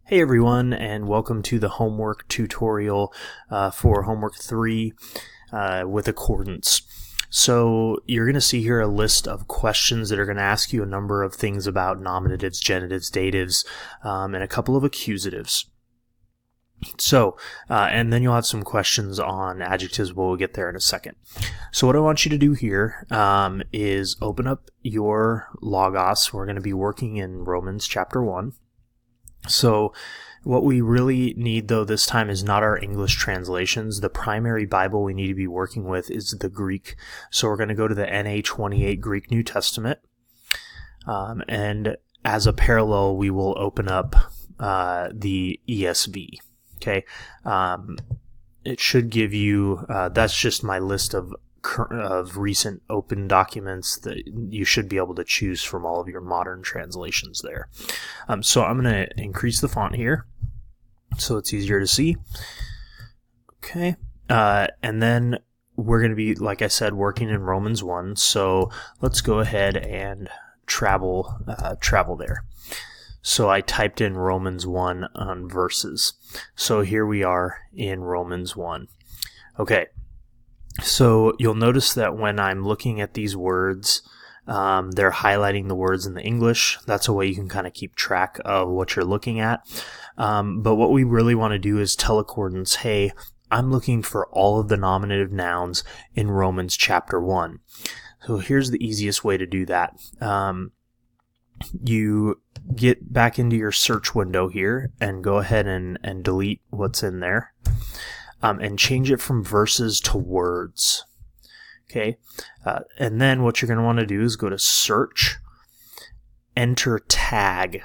Hey everyone, and welcome to the homework tutorial for homework 3 with accordance. So you're going to see here a list of questions that are going to ask you a number of things about nominatives, genitives, datives, and a couple of accusatives. So, and then you'll have some questions on adjectives. We'll get there in a second. So what I want you to do here is open up your Logos. We're going to be working in Romans chapter 1. So what we really need, though, this time is not our English translations. The primary Bible we need to be working with is the Greek. So we're going to go to the NA28 Greek New Testament. And as a parallel, we will open up the ESV. Okay. It should give you, that's just my list of recent open documents that you should be able to choose from all of your modern translations there. So I'm going to increase the font here so it's easier to see. Okay. And then we're going to be, like I said, working in Romans 1. So let's go ahead and travel there. So I typed in Romans 1 on verses. So here we are in Romans 1. Okay. So you'll notice that when I'm looking at these words, they're highlighting the words in the English. That's a way you can kind of keep track of what you're looking at. But what we really want to do is tell Accordance, hey, I'm looking for all of the nominative nouns in Romans chapter 1. So here's the easiest way to do that. You get back into your search window here and go ahead and delete what's in there. And change it from verses to words. Okay, and then what you're going to want to do is go to search, enter tag,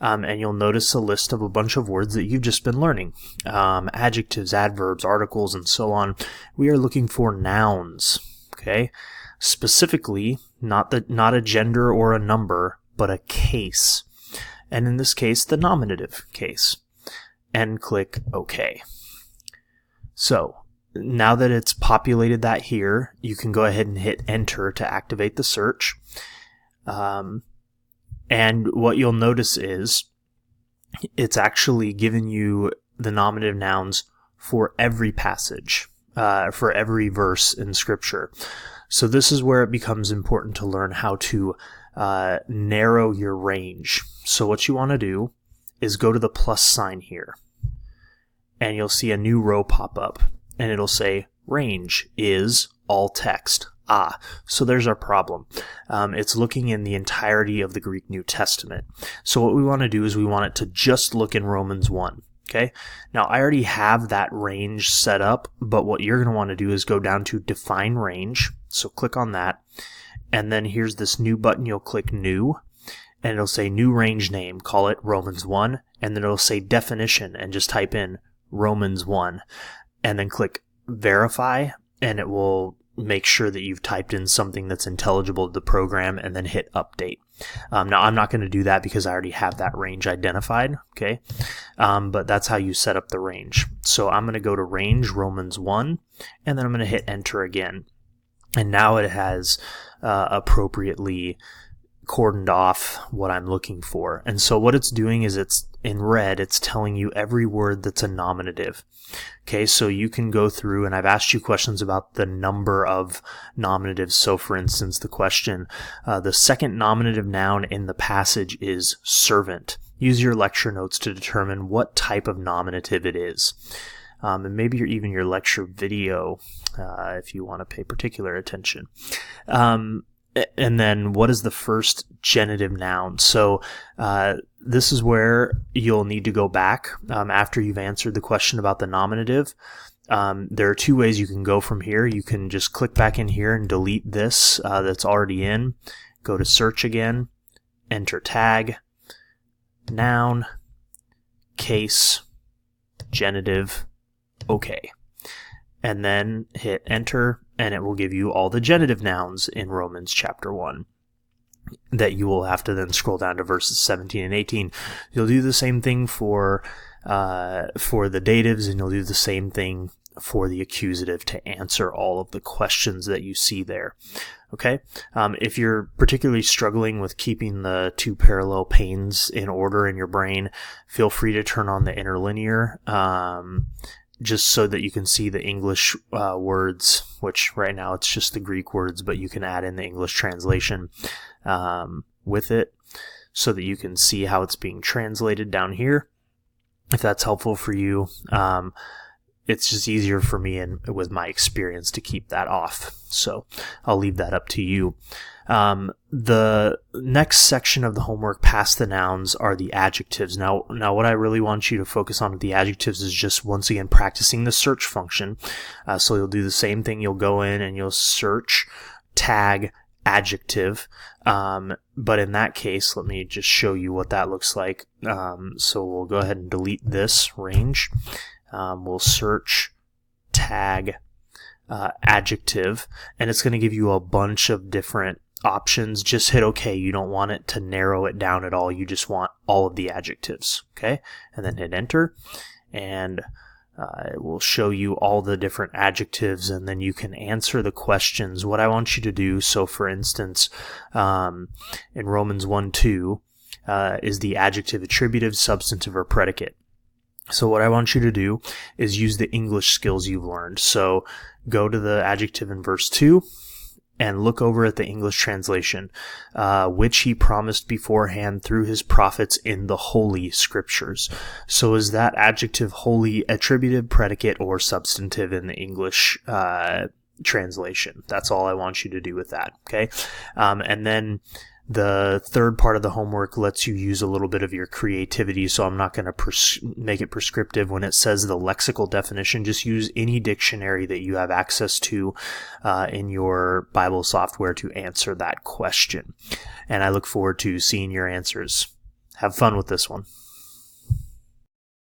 and you'll notice a list of a bunch of words that you've just been learning. Adjectives, adverbs, articles, and so on. We are looking for nouns. Okay, specifically, not a gender or a number, but a case. And in this case, the nominative case. And click OK. So now that it's populated that here, you can go ahead and hit enter to activate the search. And what you'll notice is it's actually given you the nominative nouns for every passage, for every verse in Scripture. So this is where it becomes important to learn how to narrow your range. So what you want to do is go to the plus sign here. And you'll see a new row pop up, and it'll say range is all text. So there's our problem. It's looking in the entirety of the Greek New Testament. So what we want to do is we want it to just look in Romans 1. Okay. Now I already have that range set up, but what you're going to want to do is go down to define range. So click on that, and then here's this new button. You'll click new, and it'll say new range name. Call it Romans 1, and then it'll say definition, and just type in Romans 1, and then click verify, and it will make sure that you've typed in something that's intelligible to the program, and then hit update. Now I'm not going to do that because I already have that range identified, okay? But that's how you set up the range. So I'm going to go to range Romans 1, and then I'm going to hit enter again. And now it has appropriately cordoned off what I'm looking for. And so what it's doing is it's in red, it's telling you every word that's a nominative. Okay, so you can go through, and I've asked you questions about the number of nominatives. So for instance, the question, the second nominative noun in the passage is servant. Use your lecture notes to determine what type of nominative it is. And maybe even your lecture video, if you want to pay particular attention. And then what is the first genitive noun? So this is where you'll need to go back after you've answered the question about the nominative. There are two ways you can go from here. You can just click back in here and delete this that's already in. Go to search again, enter tag, noun, case, genitive, OK. And then hit enter, and it will give you all the genitive nouns in Romans chapter 1 that you will have to then scroll down to verses 17 and 18. You'll do the same thing for the datives, and you'll do the same thing for the accusative to answer all of the questions that you see there. Okay, if you're particularly struggling with keeping the two parallel panes in order in your brain, feel free to turn on the interlinear, just so that you can see the English words, which right now it's just the Greek words, but you can add in the English translation with it so that you can see how it's being translated down here. If that's helpful for you, it's just easier for me and with my experience to keep that off. So I'll leave that up to you. The next section of the homework past the nouns are the adjectives. Now what I really want you to focus on with the adjectives is just once again practicing the search function. So you'll do the same thing. You'll go in and you'll search tag adjective. But in that case, let me just show you what that looks like. So we'll go ahead and delete this range. We'll search tag adjective, and it's going to give you a bunch of different options. Just hit OK. You don't want it to narrow it down at all. You just want all of the adjectives. Okay, and then hit enter, and it will show you all the different adjectives, and then you can answer the questions. What I want you to do, so for instance, in Romans 1:2 is the adjective attributive, substantive, or predicate. So what I want you to do is use the English skills you've learned. So go to the adjective in verse 2 and look over at the English translation, which he promised beforehand through his prophets in the Holy Scriptures. So is that adjective holy attributive, predicate, or substantive in the English translation? That's all I want you to do with that, okay? And then the third part of the homework lets you use a little bit of your creativity, so I'm not going to make it prescriptive. When it says the lexical definition, just use any dictionary that you have access to in your Bible software to answer that question. And I look forward to seeing your answers. Have fun with this one.